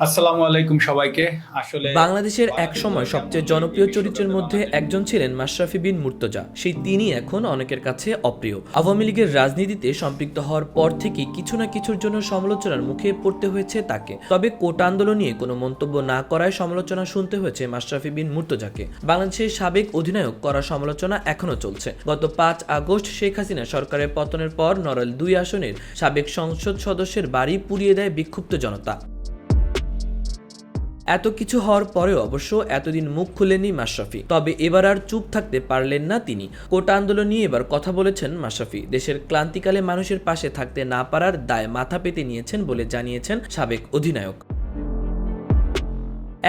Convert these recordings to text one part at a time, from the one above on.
আসসালামু আলাইকুম সবাইকে। আসলে বাংলাদেশের একসময় সবচেয়ে জনপ্রিয় চরিত্রের মধ্যে একজন ছিলেন মাশরাফি বিন মুর্তজা। সেই তিনি এখন অনেকের কাছে অপ্রিয়। আওয়ামী লীগের রাজনীতিতে সম্পৃক্ত হওয়ার পর থেকেই কিছু না কিছুর জন্য সমালোচনার মুখে পড়তে হয়েছে তাকে। তবে কোটা আন্দোলন নিয়ে কোনো মন্তব্য না করায় সমালোচনা শুনতে হয়েছে মাশরাফি বিন মুর্তজাকে। বাংলাদেশের সাবেক অধিনায়ক করা সমালোচনা এখনও চলছে। গত ৫ আগস্ট শেখ হাসিনা সরকারের পতনের পর নড়াইল ২ আসনের সাবেক সংসদ সদস্যের বাড়ি পুড়িয়ে দেয় বিক্ষুব্ধ জনতা। এত কিছু হওয়ার পরেও অবশ্য এতদিন মুখ খুলেনি মাশরাফি। তবে এবার আর চুপ থাকতে পারলেন না তিনি। কোটা আন্দোলন নিয়ে এবার কথা বলেছেন মাশরাফি। দেশের ক্লান্তিকালে মানুষের পাশে থাকতে না পারার দায় মাথা পেতে নিয়েছেন বলে জানিয়েছেন সাবেক অধিনায়ক।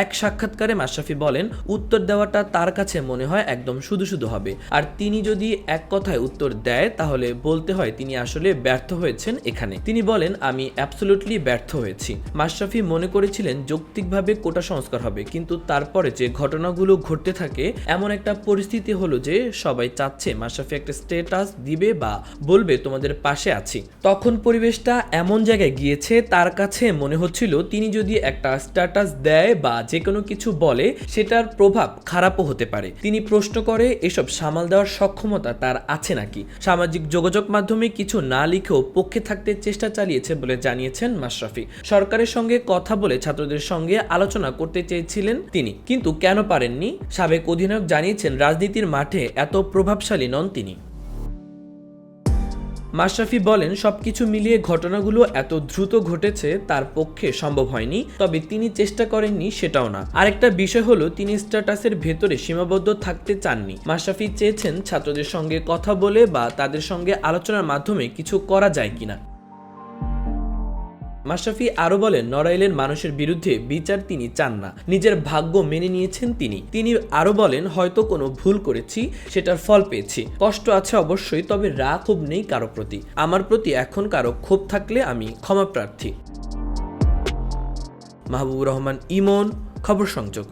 এক সাক্ষাৎকারে মাশরাফি বলেন, উত্তর দেওয়াটা তার কাছে মনে হয় একদম শুধু শুধু হবে। আর তিনি যদি এক কথায় উত্তর দেয় তাহলে বলতে হয় তিনি আসলে ব্যর্থ হয়েছেন এখানে। তিনি বলেন, আমি অ্যাবসলিউটলি ব্যর্থ হয়েছি। মাশরাফি মনে করেছিলেন যৌক্তিকভাবে কোটা সংস্কার হবে, কিন্তু তারপরে যে ঘটনাগুলো ঘটতে থাকে এমন একটা পরিস্থিতি হলো যে সবাই চাচ্ছে মাশরাফি একটা স্ট্যাটাস দিবে বা বলবে তোমাদের পাশে আছি। তখন পরিবেশটা এমন জায়গায় গিয়েছে তার কাছে মনে হচ্ছিল তিনি যদি একটা স্ট্যাটাস দেয় বা যে কোনো কিছু বলে সেটার প্রভাব খারাপও হতে পারে। তিনি প্রশ্ন করে এসব সামাল দেওয়ার সক্ষমতা তার আছে নাকি। সামাজিক যোগাযোগ মাধ্যমে কিছু না লিখেও পক্ষে থাকতে চেষ্টা চালিয়েছে বলে জানিয়েছেন মাশরাফি। সরকারের সঙ্গে কথা বলে ছাত্রদের সঙ্গে আলোচনা করতে চেয়েছিলেন তিনি, কিন্তু কেন পারেননি। সাবেক অধিনায়ক জানিয়েছেন রাজনীতির মাঠে এত প্রভাবশালী নন তিনি। মাশরাফি বলেন, সবকিছু মিলিয়ে ঘটনাগুলো এত দ্রুত ঘটেছে তার পক্ষে সম্ভব হয়নি, তবে তিনি চেষ্টা করেননি সেটাও না। আরেকটা বিষয় হলো তিনি স্ট্যাটাসের ভেতরে সীমাবদ্ধ থাকতে চাননি। মাশরাফি চেয়েছেন ছাত্রদের সঙ্গে কথা বলে বা তাদের সঙ্গে আলোচনার মাধ্যমে কিছু করা যায় কিনা। মাশরাফি আরো বলেন, নড়াইলের মানুষের বিরুদ্ধে বিচার তিনি চান না, নিজের ভাগ্য মেনে নিয়েছেন তিনি আরো বলেন, হয়তো কোনো ভুল করেছি, সেটার ফল পেয়েছি, কষ্ট আছে অবশ্যই, তবে রাগ ক্ষোভ নেই কারো প্রতি। আমার প্রতি এখন কারো ক্ষোভ থাকলে আমি ক্ষমা প্রার্থী। মাহবুবুর রহমান ইমন, খবর সংযোগ।